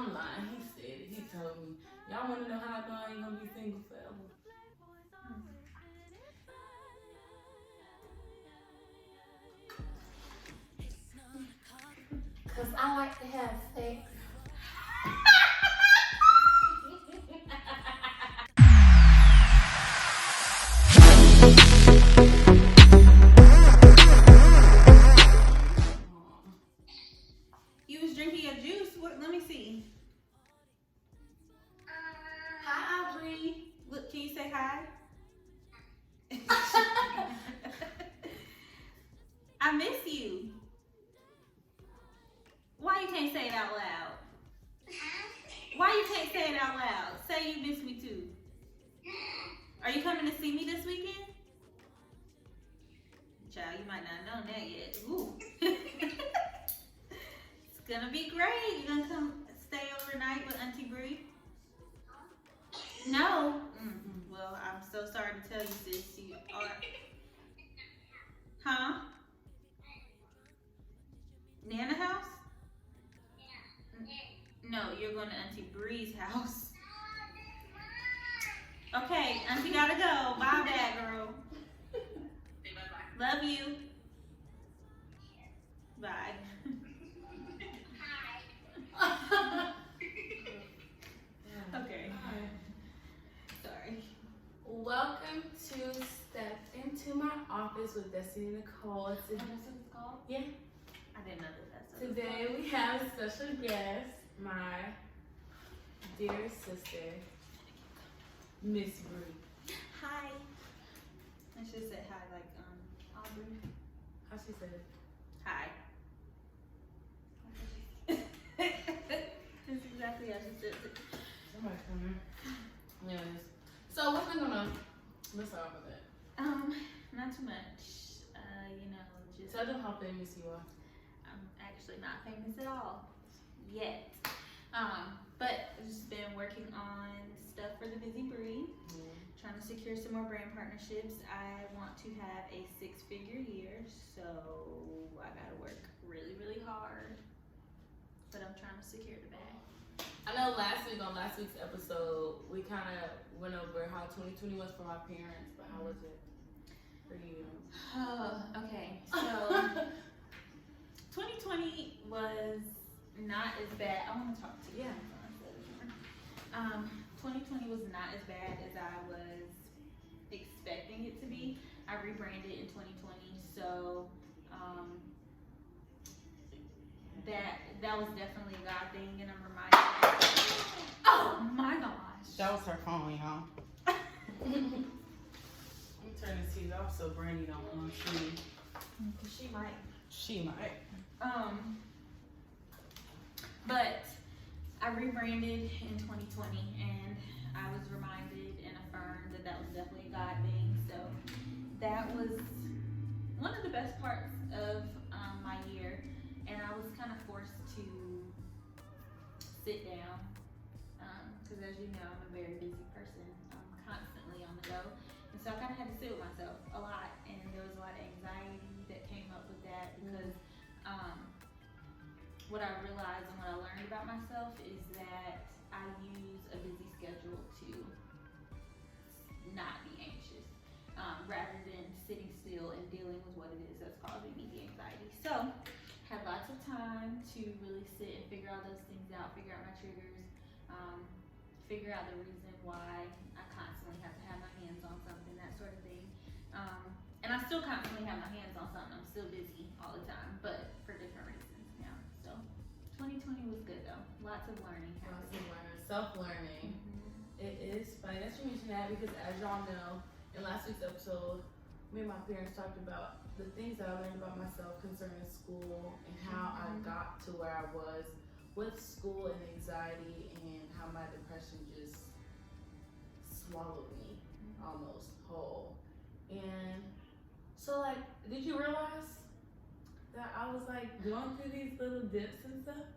I'm lying. He said it. He told me. Y'all want to know how I know I ain't gonna be single forever? Cause I like to have sex. You was drinking your juice? What? Let me see. Hi, Aubrey. Look, can you say hi? I miss you. Why you can't say it out loud? Why you can't say it out loud? Say you miss me too. Are you coming to see me this weekend? Child, you might not know that yet. Ooh. It's gonna be great. You gonna come stay overnight with Auntie Bre? No. Mm-mm. Well, I'm so sorry to tell you, sis. You are. Huh? Nana house? No, you're going to Auntie Bre's house. Okay, Auntie gotta go. Bye, bad girl. Love you. Bye. Okay. Sorry. Welcome to Step Into My Office with Destiny Nicole. That's what it's called? Yeah. I didn't know that's what Today we have a special guest, my dearest sister, Miss Bre. Hi. I should say hi like Aubrey. How she said it? Hi. That's exactly how she said it. Somebody coming. Anyways, so what's been going on? Let's start off with that. Not too much. You know, just Tell them how famous you are. I'm actually not famous at all yet. But I've just been working on stuff for the Busy Bre, trying to secure some more brand partnerships. I want to have a 6-figure year, so I gotta work really, really hard. But I'm trying to secure the bag. I know on last week's episode, we kind of went over how 2020 was for our parents, but how was it for you? Oh, okay. So 2020 was not as bad. I want to talk to you. Yeah. 2020 was not as bad as I was expecting it to be. I rebranded in 2020, so that was definitely a God thing, and I'm reminded. Oh my gosh! That was her phone, y'all. Let me turn this TV off so Brandy don't want to see. She might. She might. But I rebranded in 2020, and I was reminded and affirmed that was definitely a God thing. So that was one of the best parts of my year, and I was kind of forced to sit down because, as you know, I'm a very busy person. I'm constantly on the go, and so I kind of had to sit with myself a lot, and there was a lot of anxiety that came up with that because what I realized and what I learned about myself is that I use a busy schedule to not be anxious, rather than sitting still and dealing with what it is that's causing me the anxiety. So, had lots of time to really sit and figure all those things out, figure out my triggers, figure out the reason why I constantly have to have my hands on something, that sort of thing. And I still constantly have my hands on something. I'm still busy all the time, but for different reasons now. So 2020 was good though. Lots of learning happening. Self-learning. Mm-hmm. It is funny that you mentioned that because, as y'all know, in last week's episode, me and my parents talked about the things that I learned about myself concerning school and how I got to where I was with school and anxiety, and how my depression just swallowed me almost whole. And so, like, did you realize that I was like going through these little dips and stuff?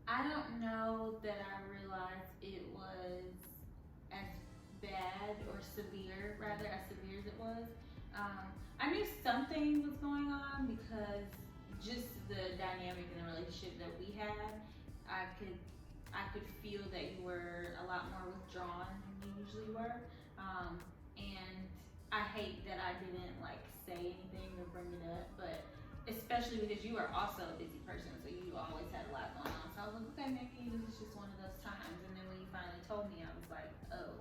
I don't know that I realized it was as bad or severe, rather as severe as it was. I knew something was going on because just the dynamic in the relationship that we had, I could I could feel that you were a lot more withdrawn than you usually were. And I hate that I didn't like say anything or bring it up, but especially because you are also a busy person, so you always had a lot going on. So I was like, okay, maybe this is just one of those times. And then when you finally told me, I was like, oh,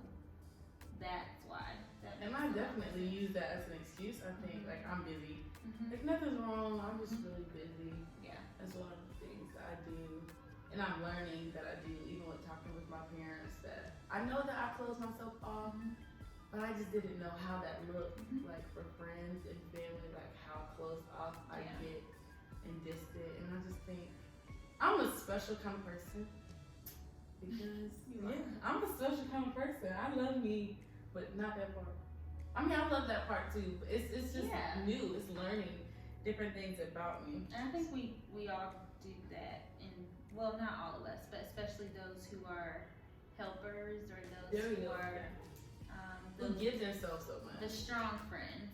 that's why. And I definitely use that as an excuse. I think like I'm busy. Like nothing's wrong. I'm just really busy. Yeah. That's one of the things that I do, and I'm learning that I do, even with talking with my parents. That I know that I close myself off, but I just didn't know how that looked like for friends and family, like how close off I get and distant. And I just think I'm a special kind of person because I'm a special kind of person. I love me, but not that part. I mean, I love that part too. But it's just new. It's learning different things about me. And I think we all do that, and well, not all of us, but especially those who are helpers or those who are who give themselves so much. The strong friends.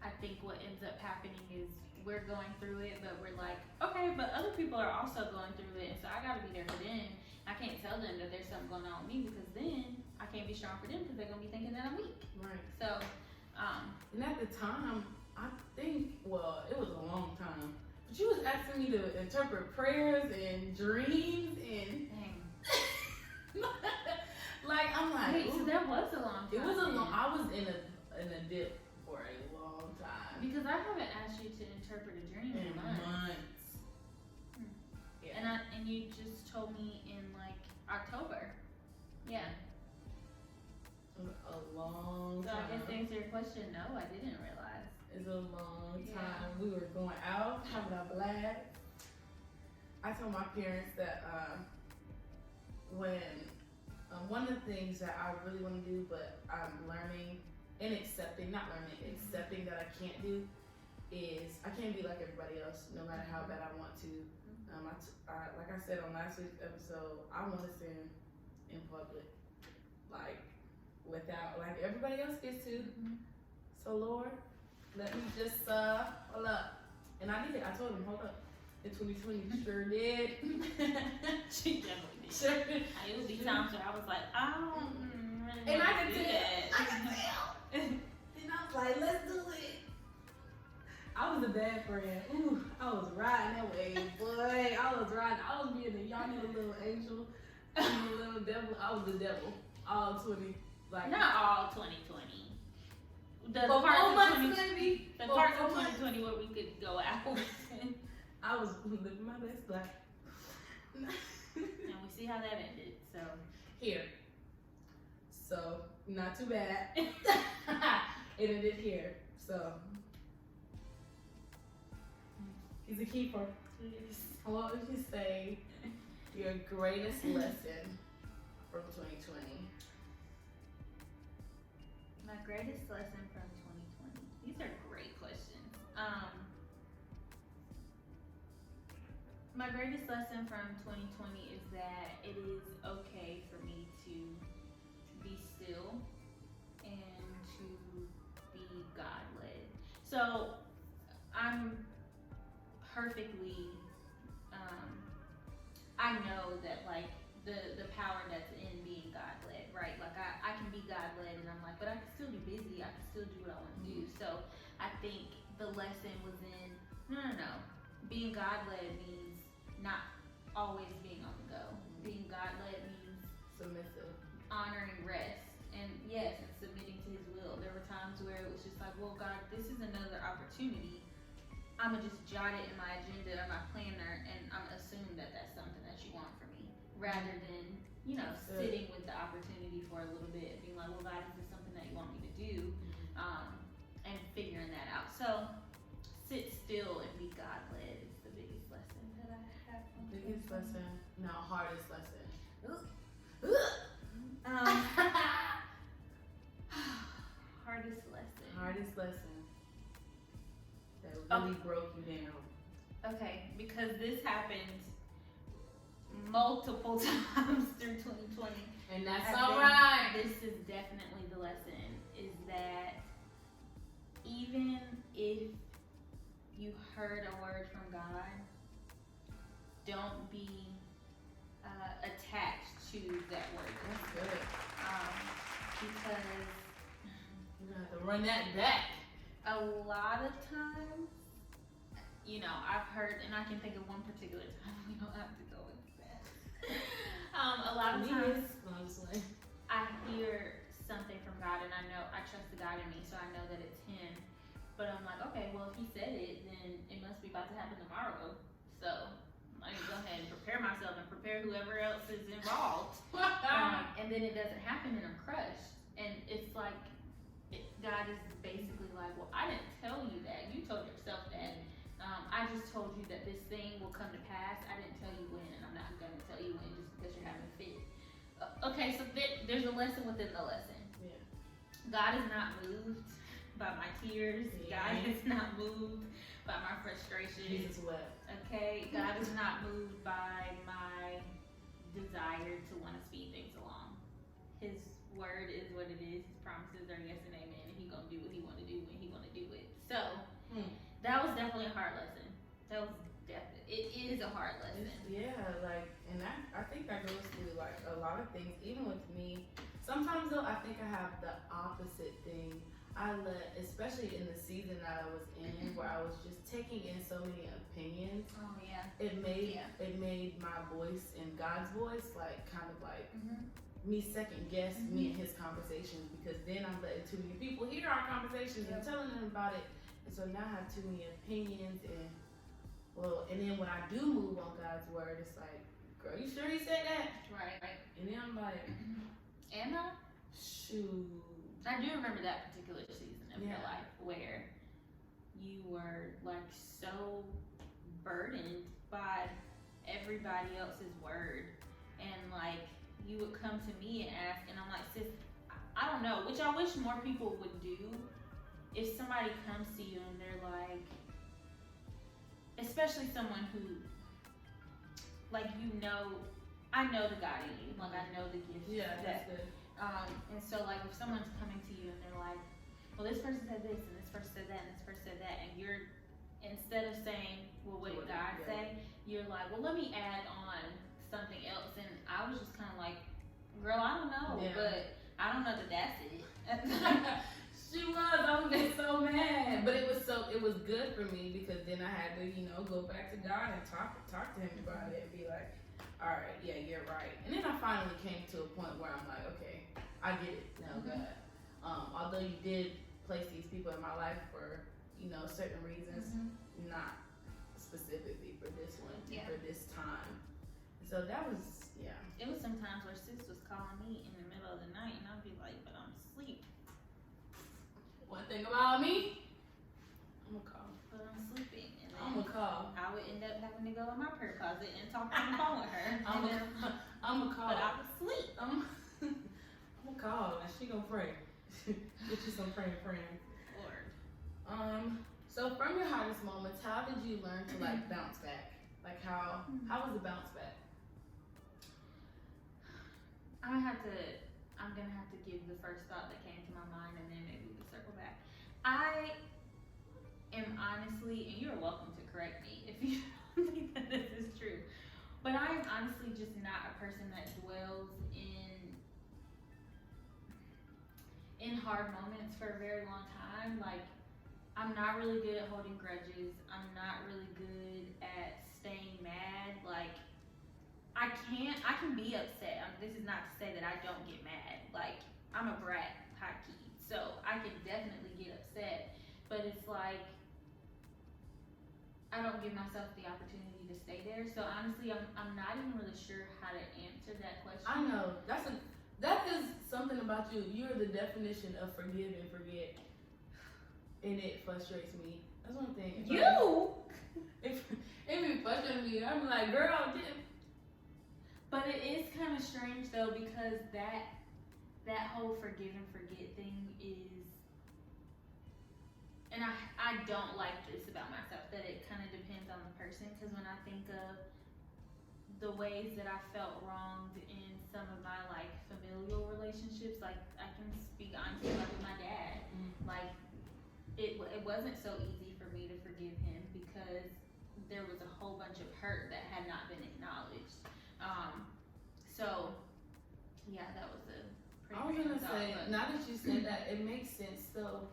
I think what ends up happening is we're going through it, but we're like, okay, but other people are also going through it, and so I gotta be there for them. I can't tell them that there's something going on with me because then I can't be strong for them because they're gonna be thinking that I'm weak. Right. So, and at the time, I think, well, it was a long time, but you was asking me to interpret prayers and dreams and like I'm like, wait, so that was a long time. It was a long. I was in a dip for a long time because I haven't asked you to interpret a dream in months. Yeah. And you just told me in like October. Yeah. A long time. So I guess to answer your question, no, I didn't realize. It's a long time. We were going out, having a blast. I told my parents that when one of the things that I really want to do, but I'm learning and accepting that I can't do is I can't be like everybody else, no matter how bad I want to. Like I said on last week's episode, I want to sin in public, like without like everybody else gets to. So Lord, let me just hold up, and I did. I told him hold up. In 2020, sure did. She definitely did. Sure did. It would be times where I was like, I don't really and want I to could do tell. that. I could tell. And I was like, let's do it. I was a bad friend. Ooh, I was riding that wave, boy. I was being y'all need a little angel, a little devil. I was the devil. All 20, like not all 2020. The for parts 4 of months, 2020, maybe. the parts of 2020 where we could go out. I was living my best life. And we see how that ended. So here. So not too bad. It ended here. So he's a keeper. What would you say your greatest lesson from 2020? my greatest lesson from 2020. These are great questions. My greatest lesson from 2020 is that it is okay for me to be still and to be God-led. So I'm perfectly, I know that like the power that's in being God-led, right? Like I can be God-led and I'm like, but I can still be busy. I can still do what I want to do. So I think the lesson was in, no. Being God-led means not always being on the go. Being God-led means Submissive. honoring rest. And yes, and submitting to his will. There were times where it was just like, well, God, this is another opportunity. I'm going to just jot it in my agenda or my planner and I'm going to assume that that's something that you want from me. Rather than, sitting with the opportunity for a little bit and being like, well, God, is this something that you want me to do? And figuring that out. So, sit still and be God-led is the biggest lesson that I have. Biggest lesson? No, hardest lesson. Hardest lesson. Hardest lesson that really broke you down. Okay, because this happened multiple times through 2020. And that's alright. This is definitely the lesson, is that even if you heard a word from God, don't be attached to that word. That's good. Because you're gonna have to run that back. A lot of times, you know, I've heard, and I can think of one particular time. We don't have to go into that. A lot of times, I hear something from God, and I know I trust the God in me, so I know that it's Him. But I'm like, okay, well, if He said it, then it must be about to happen tomorrow. So I need to go ahead and prepare myself and prepare whoever else is involved. And then it doesn't happen, and I'm crushed. And it's like, God is basically like, well, I didn't tell you that. You told yourself that. I just told you that this thing will come to pass. I didn't tell you when, and I'm not going to tell you when just because you're having a fit. Okay, so there's a lesson within the lesson. Yeah. God is not moved by my tears. Yeah. God is not moved by my frustration. Jesus wept. Okay, God is not moved by my desire to want to speed things along. His word is what it is. His promises are yes and amen, and He gonna do what He want to do when He want to do it. So that was definitely a hard lesson. It is a hard lesson. And I think that goes through like a lot of things. Even with me, sometimes though, I think I have the opposite thing. Especially in the season that I was in, where I was just taking in so many opinions. Oh yeah. It made my voice and God's voice like kind of like me second guess me and His conversations, because then I'm letting too many people hear our conversations and telling them about it, and so now I have too many opinions, and then when I do move on God's word, it's like, girl, you sure He said that? Right. And then I'm like, Anna? Shoot. I do remember that particular season of your life where you were like so burdened by everybody else's word, and like you would come to me and ask, and I'm like, sis, I don't know, which I wish more people would do. If somebody comes to you and they're like, especially someone who, like, I know the God in you, like I know the gift. Yeah, that's good. And so like if someone's coming to you and they're like, well, this person said this and this person said that and this person said that, and you're, instead of saying, well, what did God say, you're like, well, let me add on something else. And I was just kind of like, girl, I don't know, but I don't know that that's it. She was. I was getting so mad, but it was good for me, because then I had to, go back to God and talk to Him about it and be like, all right, yeah, you're right. And then I finally came to a point where I'm like, okay, I get it now, God. Although you did place these people in my life for, certain reasons, not specifically for this one, for this time. So that was, It was some times where sis was calling me in the middle of the night, and I'd be like, but I'm asleep. One thing about me, I'm gonna call. But I'm sleeping. And then I'm gonna call. I would end up having to go in my prayer closet and talk on the phone with her. I'm gonna call. But I was asleep. I'm gonna call, and she gonna pray. Get you some praying friends. Lord. So from your hardest moments, how did you learn to like bounce back? Like how was the bounce back? I'm gonna have to give the first thought that came to my mind, and then maybe we can circle back. I am honestly, and you're welcome to correct me if you don't think that this is true, but I am honestly just not a person that dwells in hard moments for a very long time. Like, I'm not really good at holding grudges. I'm not really good at staying mad. Like, I can be upset. This is not to say that I don't get mad. Like, I'm a brat, high key. So I can definitely get upset. But it's like, I don't give myself the opportunity to stay there. So honestly, I'm not even really sure how to answer that question. I know. That is something about you. You're the definition of forgive and forget. And it frustrates me. That's one thing. It be frustrating me. I'm like, girl, But it is kind of strange though, because that whole forgive and forget thing is, and I don't like this about myself, that it kind of depends on the person. Because when I think of the ways that I felt wronged in some of my like familial relationships, like I can speak honestly, like with my dad, like it wasn't so easy for me to forgive him because there was a whole bunch of hurt that had not been acknowledged. yeah, that was a pretty I was gonna random say, thought, now that you said that, it makes sense though.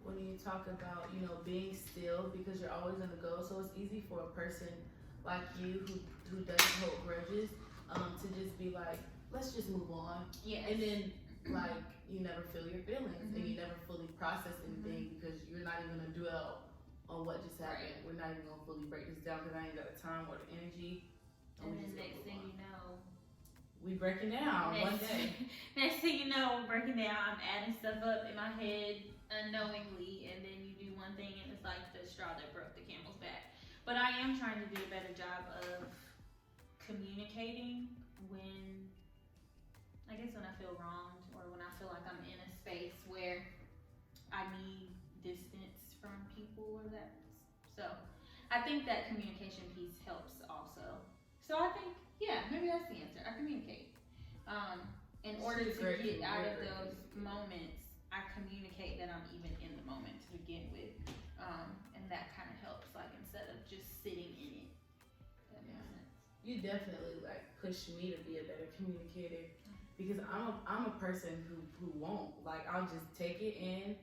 When you talk about, you know, being still because you're always on the go, so it's easy for a person like you who doesn't hold grudges, to just be like, let's just move on. yes. And then like you never feel your feelings and you never fully process anything because you're not even gonna dwell on what just happened. Right. We're not even gonna fully break this down because I ain't got the time or the energy. And we then just gonna next move thing on. you know, We breaking down one day. next thing you know, I'm breaking down, I'm adding stuff up in my head unknowingly, and then you do one thing and it's like the straw that broke the camel's back. But I am trying to do a better job of communicating when I feel wronged or when I feel like I'm in a space where I need distance from people or that. So I think that communication piece helps also. So I think, yeah, maybe that's the answer. I communicate. In order to get out of those moments, I communicate that I'm even in the moment to begin with. And that kind of helps, like, instead of just sitting in it. That makes sense. You definitely like push me to be a better communicator because I'm a person who won't, like, I'll just take it in,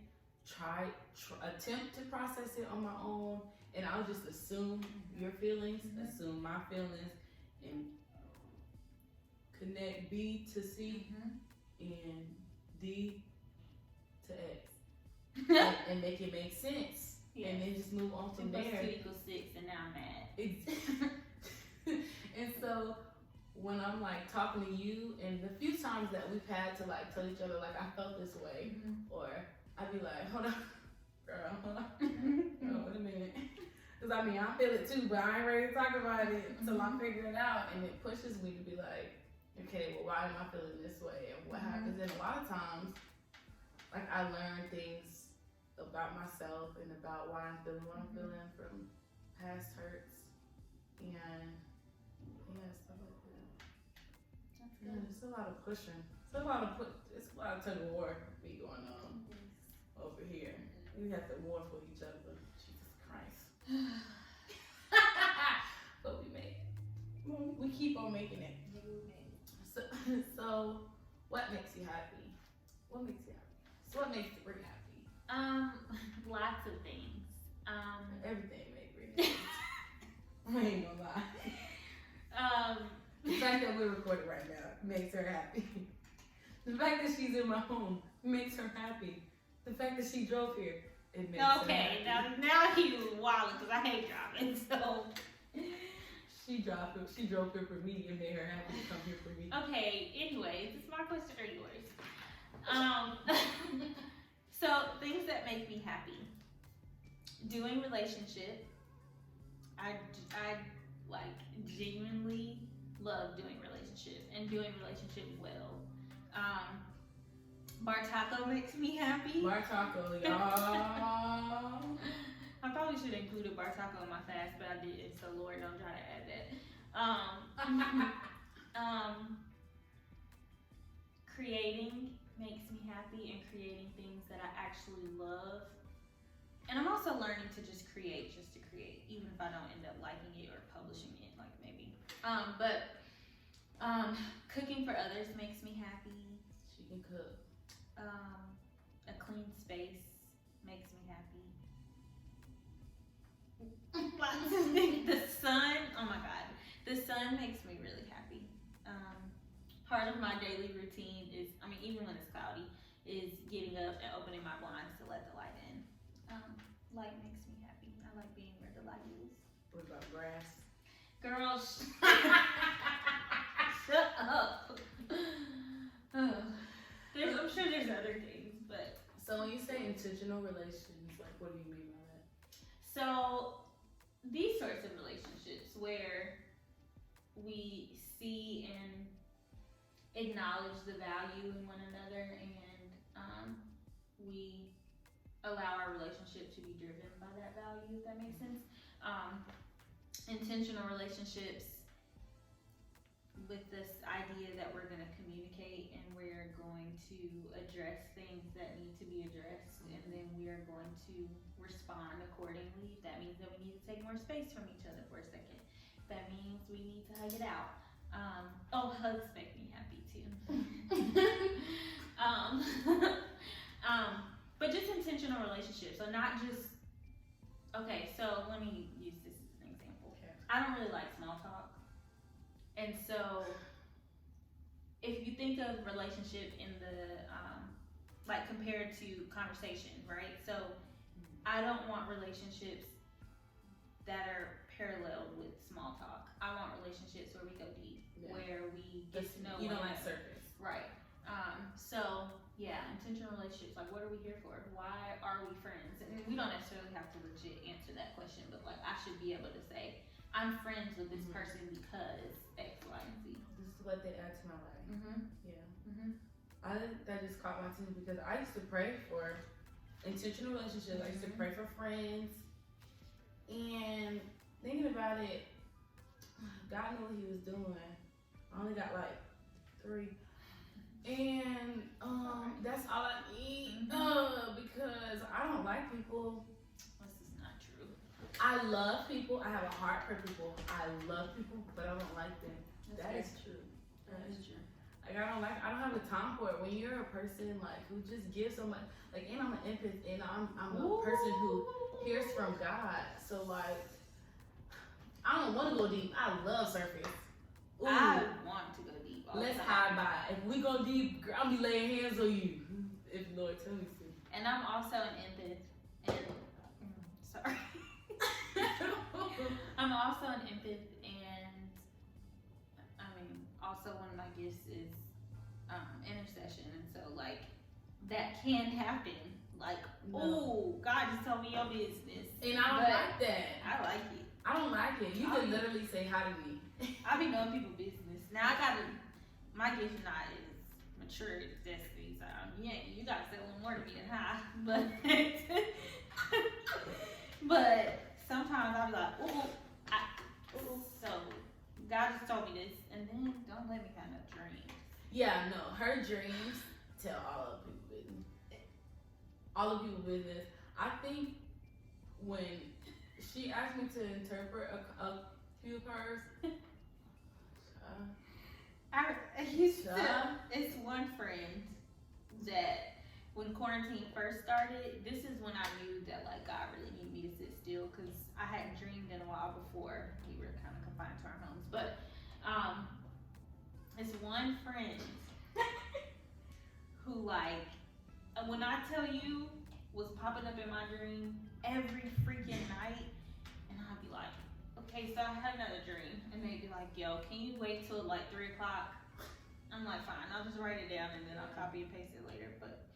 attempt to process it on my own, and I'll just assume your feelings, assume my feelings, and connect B to C and D to X and make it make sense. Yeah. And then just move on from 2 + there. 2 = 6, and now I'm mad. And so when I'm like talking to you, and the few times that we've had to like tell each other like I felt this way, or I'd be like, hold on, girl, hold on, wait a minute, because I mean I feel it too, but I ain't ready to talk about it until I figure it out, and it pushes me to be like, okay, well why am I feeling this way, and what happens? And a lot of times, like I learn things about myself and about why I'm feeling what I'm feeling from past hurts, and yeah, stuff like that. That's Yeah, good. it's a lot of pushing. It's a lot of tug of war be going on over here. We have to war for each other. Jesus Christ. But we make it. We keep on making it. So what makes you happy? What makes you happy? So what makes Bre happy? Lots of things. Everything makes Bre happy. I ain't gonna lie. The fact that we're recording right now makes her happy. The fact that she's in my home makes her happy. The fact that she drove here, it makes her happy. Okay, now he's wilding because I hate driving, so. She drove here for me and made her happy to come here for me. Okay, anyways, it's my question or yours. So, things that make me happy. Doing relationship. I like genuinely love doing relationship and doing relationship well. Bar taco makes me happy. Bar taco, y'all. I probably should have included bar taco in my fast, but I didn't, so Lord, don't try to add that. Creating makes me happy, and creating things that I actually love. And I'm also learning to just create, even if I don't end up liking it or publishing it, like maybe. But cooking for others makes me happy. She can cook. A clean space makes me happy. The sun, oh my God, the sun makes me really happy. Part of my daily routine is, even when it's cloudy, is getting up and opening my blinds to let the light in. Light makes me happy. I like being where the light is. What about grass? Girl, shut up. I'm sure there's other things, but. So when you say intentional relations, like what do you mean by that? So these sorts of relationships where we see and acknowledge the value in one another, and we allow our relationship to be driven by that value, if that makes sense. Intentional relationships with this idea that we're going to communicate and we're going to address things that need to be addressed, and then we are going to respond accordingly. If that means that we need to take more space from each other for a second, if that means we need to hug it out. Hugs make me happy too. But just intentional relationships. So not just, okay, so let me use this as an example. Okay. I don't really like small talk. And so if you think of relationship in the, like compared to conversation, right? So I don't want relationships that are paralleled with small talk. I want relationships where we go deep, where we get to know. You don't like surface. Right. So yeah, intentional relationships. Like, what are we here for? Why are we friends? And we don't necessarily have to legit answer that question, but like, I should be able to say, I'm friends with this person because X, Y, and Z. This is what they add to my life. Yeah. I think that just caught my attention because I used to pray for intentional relationships. I used to pray for friends, and thinking about it, God knew what He was doing. I only got like 3. And that's all I need because I don't like people. This is not true. I love people. I have a heart for people. I love people, but I don't like them. That is true. That is true. Like I don't have the time for it. When you're a person like who just gives so much, like, and I'm an empath, and I'm a person who hears from God. So like, I don't want to go deep. I love surface. Ooh. I want to go deep. Let's hide by. If we go deep, girl, I'll be laying hands on you. If Lord tell me to. And I'm also an empath. And sorry. I'm also an empath, and I mean, also one of my gifts is intercession, and so like that can happen. Like, oh, God just told me your business, and I don't like that. I like it. I don't like it. You can literally say hi to me. I be knowing people's business. Now I gotta. My gift not is maturity, destiny. So you gotta say a little more to me than hi, but but sometimes I'll be like, ooh. So God just told me this, and then don't let me have no dreams. Yeah, no, her dreams tell all of people's business. All of people's business. I think when she asked me to interpret a few of hers, it's one friend that when quarantine first started, this is when I knew that like God really needed me to sit still, because I hadn't dreamed in a while before we were kind of confined to our homes. But it's one friend who like, when I tell you, was popping up in my dream every freaking night, and I'd be like, okay, so I had another dream, and they'd be like, yo, can you wait till like 3 o'clock? I'm like, fine, I'll just write it down and then I'll copy and paste it later. But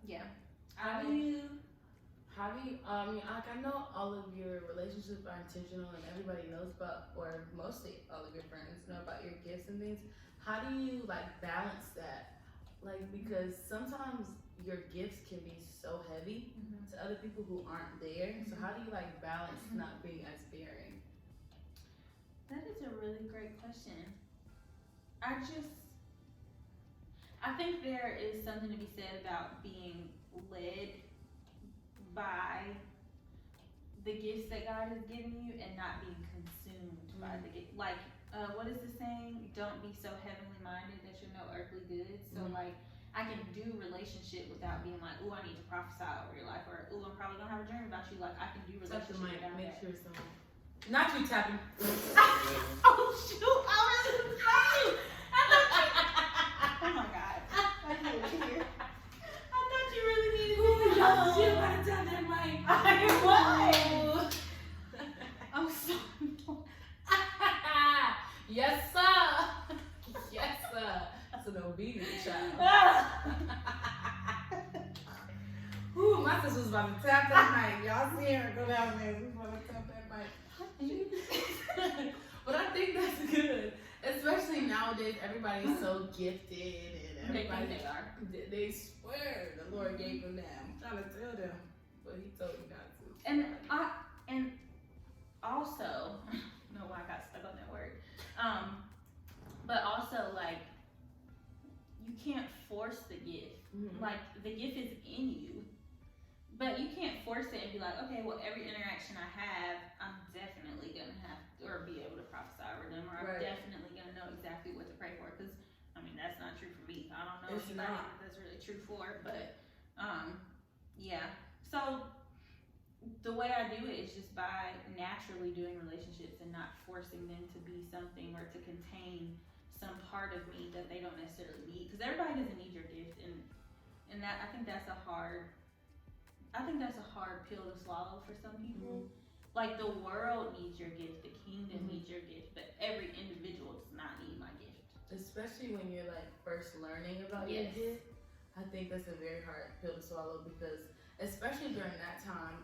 yeah. How do you, I mean, like, I know all of your relationships are intentional and everybody knows about, or mostly all of your friends know about your gifts and things. How do you like balance that? Like, because sometimes your gifts can be so heavy to other people who aren't there. So how do you like balance not being as bearing? That is a really great question. I think there is something to be said about being led by the gifts that God has given you and not being consumed by the gift. Like, what is the saying? Don't be so heavenly minded that you're no earthly good. So like, I can do relationship without being like, ooh, I need to prophesy over your life, or ooh, I'm probably gonna have a dream about you. Like, I can do relationship without Make that. sure someone. Not you tapping. Oh shoot! I was just saying. Oh my God! I hate it here. I thought you really needed to Y'all still gotta tap that mic. I was. I'm so. Yes, sir. Yes, sir. That's an obedient child. Ooh, my sister was about to tap that mic. Y'all see her go down there. She's about to tap that mic. But I think that's good. Especially nowadays, everybody's so gifted and everybody they swear the Lord gave them that. I'm trying to tell them, but He told me not to. And also, I don't know why I got stuck on that word. But also like, you can't force the gift. Like, the gift is in you, but you can't force it and be like, okay, well, every interaction I have, I'm definitely gonna have or be able to prophesy over them, or I'm definitely gonna know exactly know It's anybody not. that's really true for, but yeah. So the way I do it is just by naturally doing relationships and not forcing them to be something or to contain some part of me that they don't necessarily need. Because everybody doesn't need your gift, and that I think that's a hard pill to swallow for some people. Like the world needs your gift, the kingdom needs your gift, but every individual does not need my gift. Especially when you're like first learning about your gift, I think that's a very hard pill to swallow because, especially during that time,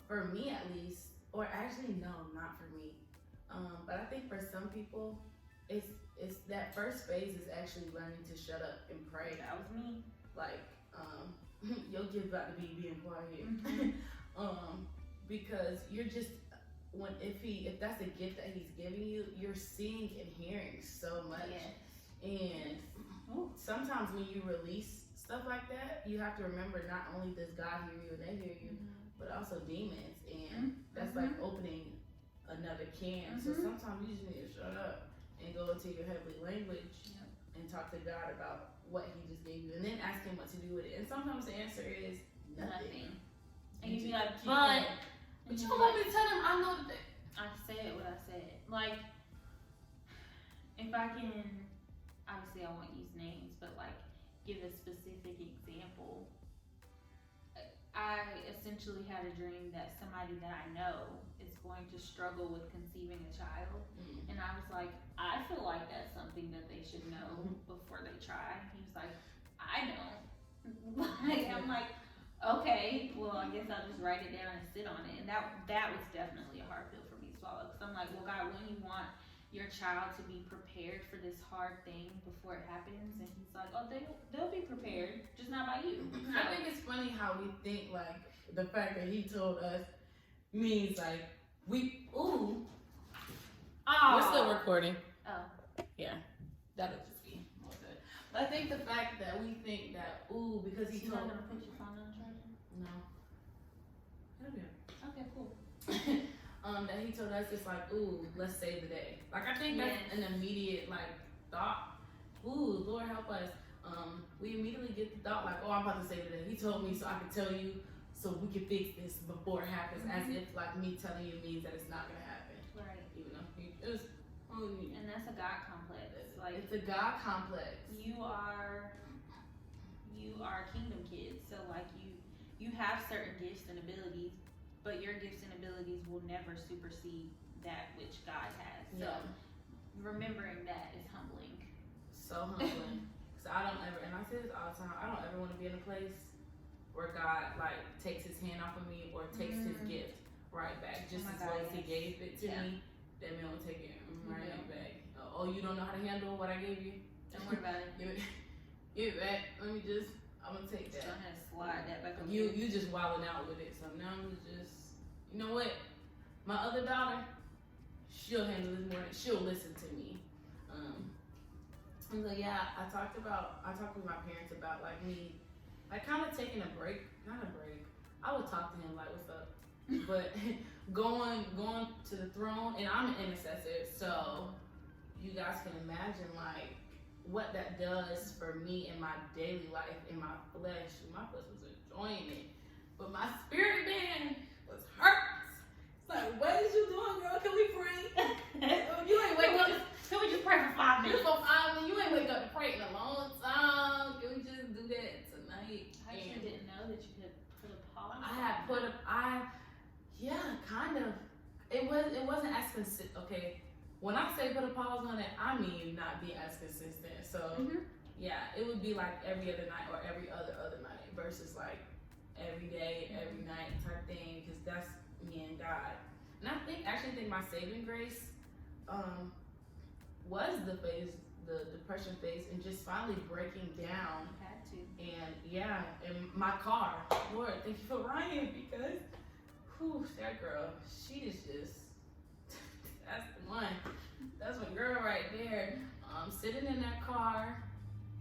for me at least, or actually no, not for me, but I think for some people, it's that first phase is actually learning to shut up and pray. That was me. Like, your gift about to be being quiet, because you're just if that's a gift that he's giving you, you're seeing and hearing so much, and sometimes when you release stuff like that, you have to remember not only does God hear you and they hear you, but also demons, and that's like opening another can. So sometimes you just need to shut up and go into your heavenly language and talk to God about what he just gave you, and then ask him what to do with it. And sometimes the answer is nothing. And you be like, but you don't want me to tell him I know that. I said what I said. Like, if I can, obviously I won't use names, but like give a specific example. I essentially had a dream that somebody that I know is going to struggle with conceiving a child. And I was like, I feel like that's something that they should know before they try. He was like, I don't. I'm like, okay, well, I guess I'll just write it down and sit on it. And that was definitely a hard pill for me to swallow. Because I'm like, well, God, wouldn't you want your child to be prepared for this hard thing before it happens? And he's like, oh, they'll be prepared, just not by you. So, I think it's funny how we think like the fact that he told us means like we're still recording. Oh. Yeah. That'll just be more good. But I think the fact that we think that because he You're told not gonna put your phone on charger? No. It'll be Okay, cool. that he told us it's like, let's save the day. Like I think that's an immediate like thought. Lord help us. We immediately get the thought like, I'm about to save the day. He told me so I can tell you so we can fix this before it happens, as if like me telling you means that it's not gonna happen. Right. Even though he just And that's a God complex. Like, it's a God complex. You are kingdom kids, so like you have certain gifts and abilities, but your gifts and abilities will never supersede that which God has. So remembering that is humbling. So humbling. Cause I don't ever, and I say this all the time, I don't ever want to be in a place where God like takes his hand off of me or takes his gift right back. Just as long as he gave it to me, that man will take it right back. Oh, you don't know how to handle what I gave you? Don't worry about it. Give it back. I'm gonna take that. Go ahead and slide that back. You just wilding out with it. So now I'm just, you know what? My other daughter, she'll handle this more. She'll listen to me. And so I talked with my parents about like me, like kind of taking a break. Not a break. I would talk to him like, what's up? But going to the throne, and I'm an intercessor, so you guys can imagine like what that does for me in my daily life, in my flesh. My flesh was enjoying it, but my spirit man was hurt. It's like, what is you doing, girl? Can we pray? You ain't wake up. Can we just pray for 5 minutes? You ain't wake up to pray in a long time. Can we just do that tonight? I actually didn't know that you could put a pause. Kind of. It wasn't as consistent. Okay, when I say put a pause on it, I mean not be as consistent. So it would be like every other night or every other night versus like every day, every night type thing, because that's me and God. And I actually think my saving grace was the depression phase, and just finally breaking down. Had to. And in my car, Lord, thank you for Ryan, because that girl, she is just, that's the one. That's my girl right there. Sitting in that car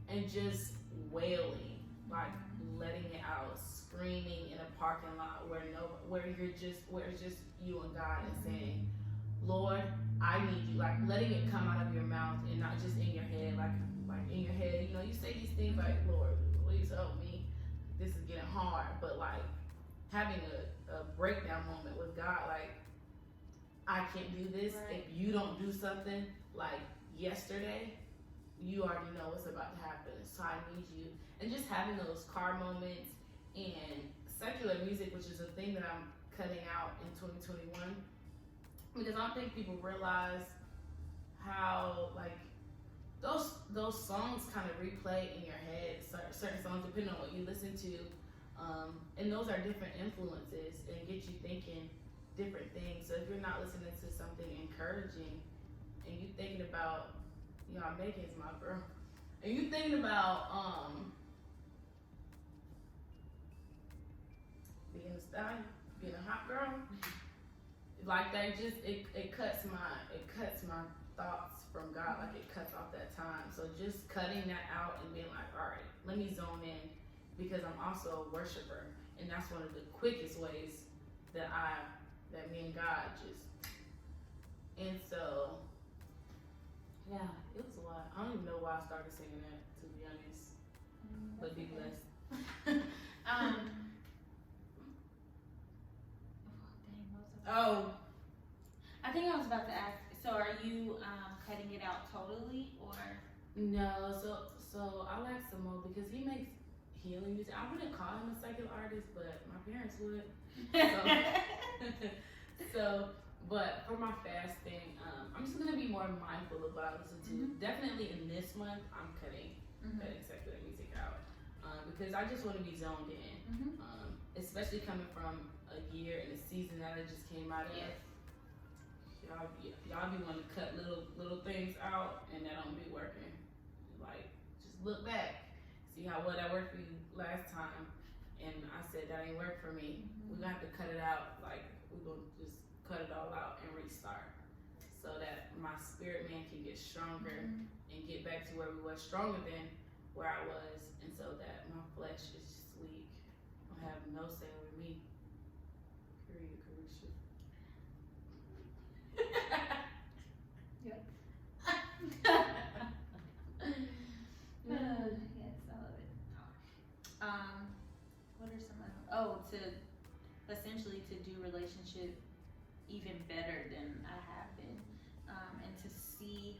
and just wailing, like letting it out, screaming in a parking lot where it's just you and God, and saying, Lord, I need you, like letting it come out of your mouth and not just in your head, like like in your head, you know, you say these things like, Lord, please help me. This is getting hard. But like having a breakdown moment with God, like, I can't do this. Right. If you don't do something like yesterday, you already know what's about to happen. So I need you. And just having those car moments and secular music, which is a thing that I'm cutting out in 2021, because I don't think people realize how like those songs kind of replay in your head. Certain songs, depending on what you listen to, and those are different influences and get you thinking different things. So if you're not listening to something encouraging, and you thinking about, you know, Megan's my girl, and you thinking about being a stallion, being a hot girl, like that, just it cuts my thoughts from God, like it cuts off that time. So just cutting that out and being like, all right, let me zone in, because I'm also a worshiper, and that's one of the quickest ways that me and God just. And so, yeah, it was a lot. I don't even know why I started singing that, to be honest. But be blessed. Oh, I think I was about to ask. So, are you cutting it out totally, or? no. So I like Samo because he makes healing music. I wouldn't call him a secular artist, but my parents would. So, but for my fasting, I'm just gonna be more mindful of what I listen to. Definitely in this month, I'm cutting secular music out because I just want to be zoned in, especially coming from a year and a season that I just came out of. Yes. Y'all be wanting to cut little things out, and that don't be working. Like, just look back, see how well that worked for you last time, and I said that ain't work for me. We're gonna have to cut it out. Like, we're gonna just cut it all out and restart, so that my spirit man can get stronger and get back to where we was, stronger than where I was, and so that my flesh is just weak. I have no say over me. Period, Carisha. Yep. Yes, I love it. What are some other? Oh, to essentially to do relationship even better than I have been, and to see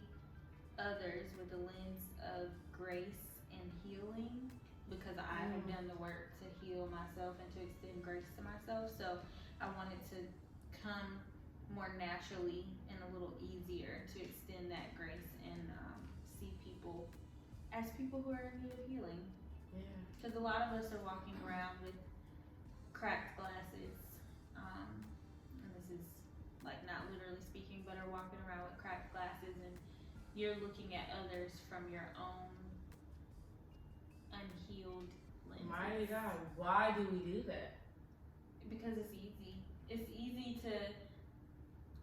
others with the lens of grace and healing, because I have done the work to heal myself and to extend grace to myself. So I wanted to come more naturally and a little easier to extend that grace and see people as people who are in need of healing. Yeah. Because a lot of us are walking around with cracked glasses, and this is like not literally speaking, but are walking around with cracked glasses, and you're looking at others from your own unhealed lenses. My God, why do we do that? Because it's easy.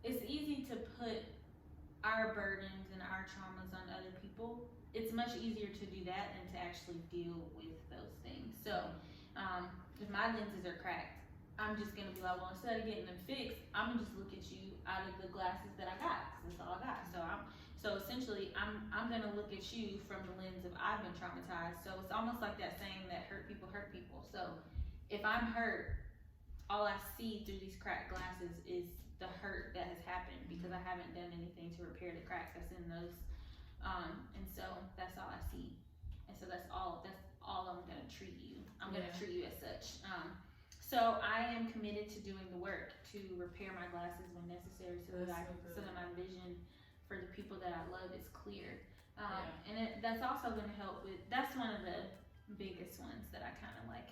It's easy to put our burdens and our traumas on other people. It's much easier to do that than to actually deal with those things. So, if my lenses are cracked, I'm just gonna be like, well, instead of getting them fixed, I'm gonna just look at you out of the glasses that I got, 'cause that's all I got. So essentially, I'm gonna look at you from the lens of I've been traumatized. So it's almost like that saying that hurt people hurt people. So if I'm hurt, all I see through these cracked glasses is the hurt that has happened because I haven't done anything to repair the cracks that's in those. And so that's all I see. And so that's all I'm gonna treat you. I'm gonna treat you as such. So I am committed to doing the work to repair my glasses when necessary, so that my vision for the people that I love is clear. And that's also gonna help with. That's one of the biggest ones that I kind of like.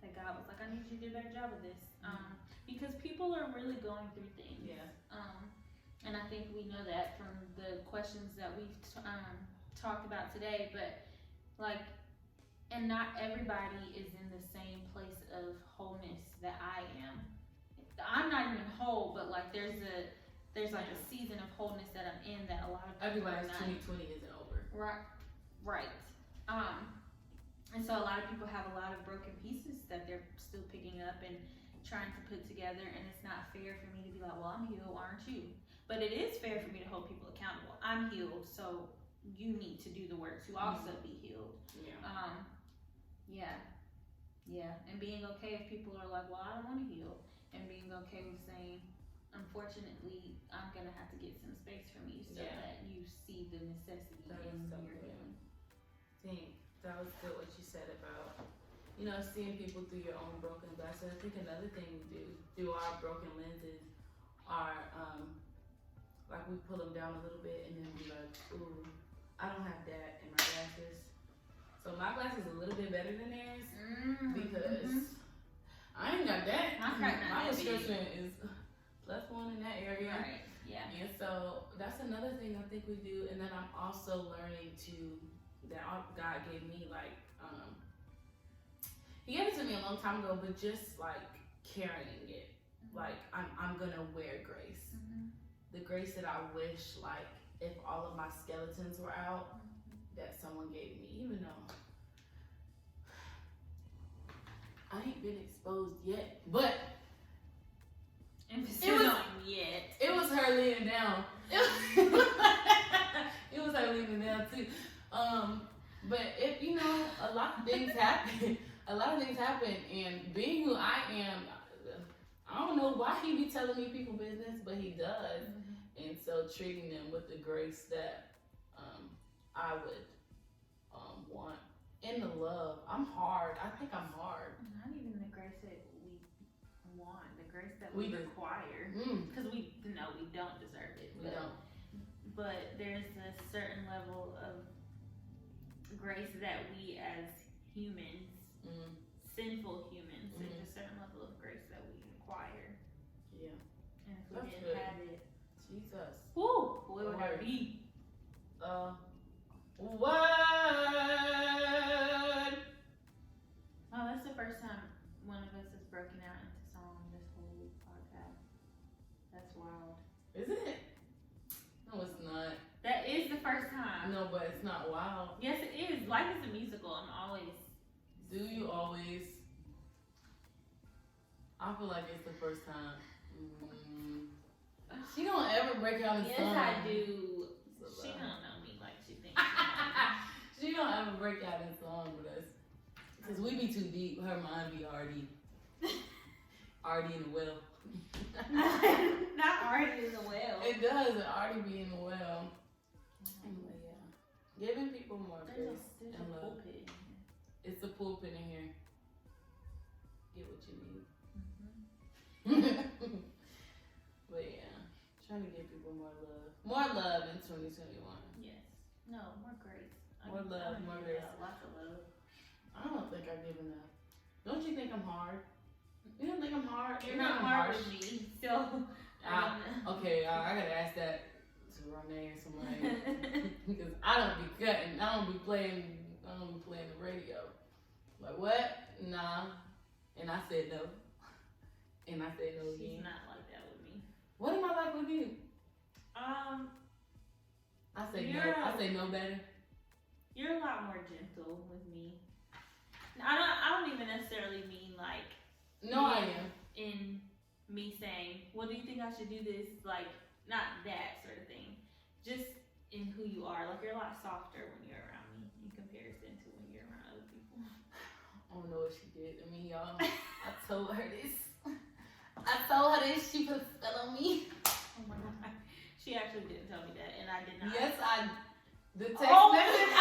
That God was like, I need you to do a better job of this. Because people are really going through things. Yeah. And I think we know that from the questions that we've talked about today. But like, and not everybody is in the same place of wholeness that I am. I'm not even whole, but like there's like a season of wholeness that I'm in that a lot of people Everybody's are not. 2020 isn't over. Right. And so a lot of people have a lot of broken pieces that they're still picking up and trying to put together, and it's not fair for me to be like, well, I'm healed, aren't you? But it is fair for me to hold people accountable. I'm healed, so you need to do the work to also be healed. And being okay if people are like, well, I don't want to heal, and being okay with saying, unfortunately, I'm gonna have to get some space from you so that you see the necessity in your healing. That was good what you said about, seeing people through your own broken glass. And I think another thing we do through our broken lenses are like we pull them down a little bit and then be like, ooh, I don't have that in my glasses. So my glass is a little bit better than theirs because I ain't got that. My restriction is +1 in that area. Right. Yeah. And so that's another thing I think we do. And then I'm also learning that God gave me, like, He gave it to me a long time ago, but just like carrying it. Like I'm gonna wear grace. The grace that I wish, like, if all of my skeletons were out, that someone gave me, even though I ain't been exposed yet, but it was her leaning down. It was her leaning down too. But if a lot of things happen. And being who I am, I don't know why he be telling me people business, but he does. And so treating them with the grace that I would want. And the love. I'm hard. I think I'm hard. Not even the grace that we want, the grace that we require. Because we don't deserve it. We don't. But there's a certain level of grace that we as humans, sinful humans, there's a certain level of grace that we require. Yeah. And if we didn't have it, Jesus. whoo, boy, would I be? What? Oh, that's the first time one of us has broken out into song this whole podcast. That's wild. Is it? No, it's not. That is the first time. No, but it's not wild. Yes, it is. Life is a musical. I'm always. Do you always? I feel like it's the first time. She don't ever break out in song. Yes, I do. She don't know me like she thinks. She don't ever break out in song with us. Because we be too deep. Her mind be already in the well. Not already in the well. It does. It already be in the well. Anyway, yeah. Giving people more grace There's and a love. pulpit. It's the pulpit in here. Get what you need. But yeah, trying to give people more love. More love in 2021. Yes. No, more grace. More love, more grace. Lots of love. I don't think I give enough. Don't you think I'm hard? You don't think I'm hard? You're not hard with me, so. Okay, I gotta ask that to Renee or somebody. Because I don't be cutting. I don't be playing the radio. Like, what? Nah. And I said no. And I said no again. She's not like that with me. What am I like with you? I say no better. You're a lot more gentle with me. I don't even necessarily mean like. No, I am. In me saying, well, do you think I should do this? Like, not that sort of thing. Just in who you are. Like, you're a lot softer when you're around me in comparison to when you're around other people. I don't know what she did. I mean, y'all, I told her this. She put a spell on me. Oh my God. She actually didn't tell me that, and I did not. Yes, the text message.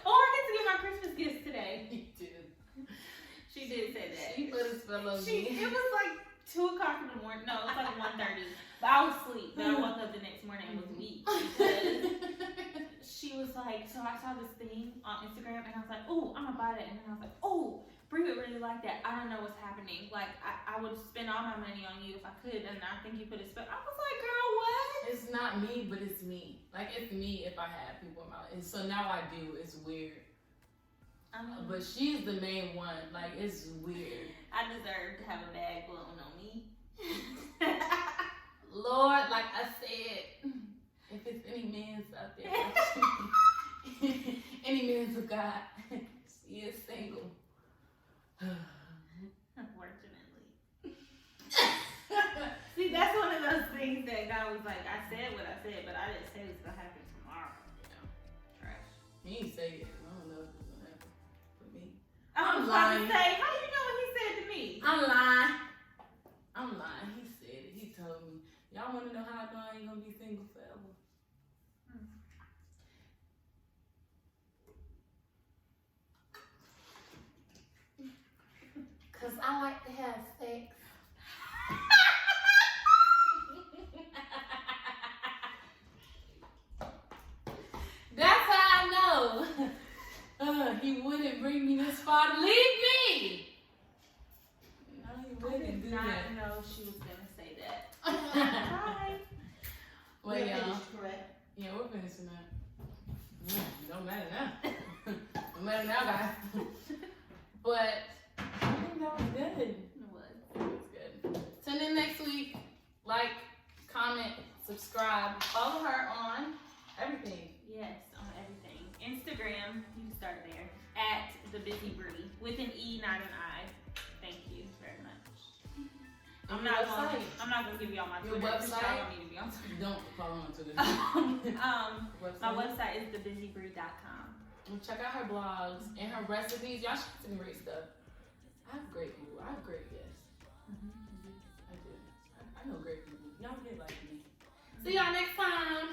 I get to get my Christmas gifts today. You did. She did say that. She put a spell on me. It was like 2 o'clock in the morning. No, it was like 1:30. But I was asleep. But I woke up the next morning and was weak because she was like, so I saw this thing on Instagram and I was like, oh, I'm gonna buy that. And then I was like, oh, Bre would really like that. I don't know what's happening. Like, I would spend all my money on you if I could. And I think you put a spell. I was like, girl, what? It's not me, but it's me. Like, it's me if I have people in my life. And so now I do. It's weird. But she's the main one. Like, it's weird. I deserve to have a bag blown on me. Lord, like I said, if it's any men's out there, any men's of God, she is single. Unfortunately. See, that's one of those things that God I was like, I said what I said, but I didn't say it was gonna happen tomorrow. Trash. He didn't say it. I don't know if it's gonna happen for me. I'm lying. Say, how you know what he said to me? I'm lying. He said it. He told me. Y'all want to know how I know I ain't gonna be single forever? Cause I like to have sex. That's how I know. He wouldn't bring me this far to leave me. No, he wouldn't do I did that. not know she was gonna say that. Hi. Well, We're y'all. finished, correct? Yeah, we're finishing up. Don't matter now. Don't matter now, guys. But I think that was good. It was. It was good. Tune in next week. Like, comment, subscribe. Follow her on everything. Yes, on everything. Instagram, you can start there. At the Busy Bre with an E, not an I. Thank you very much. I'm not gonna give y'all my Your Twitter. 'Cause website? y'all don't need to be on Twitter. Don't follow on Twitter. My website is thebusybre.com. Check out her blogs and her recipes. Y'all should some great stuff. I have great people. I have great guests. I do. I know great people. Y'all get like me. See y'all next time.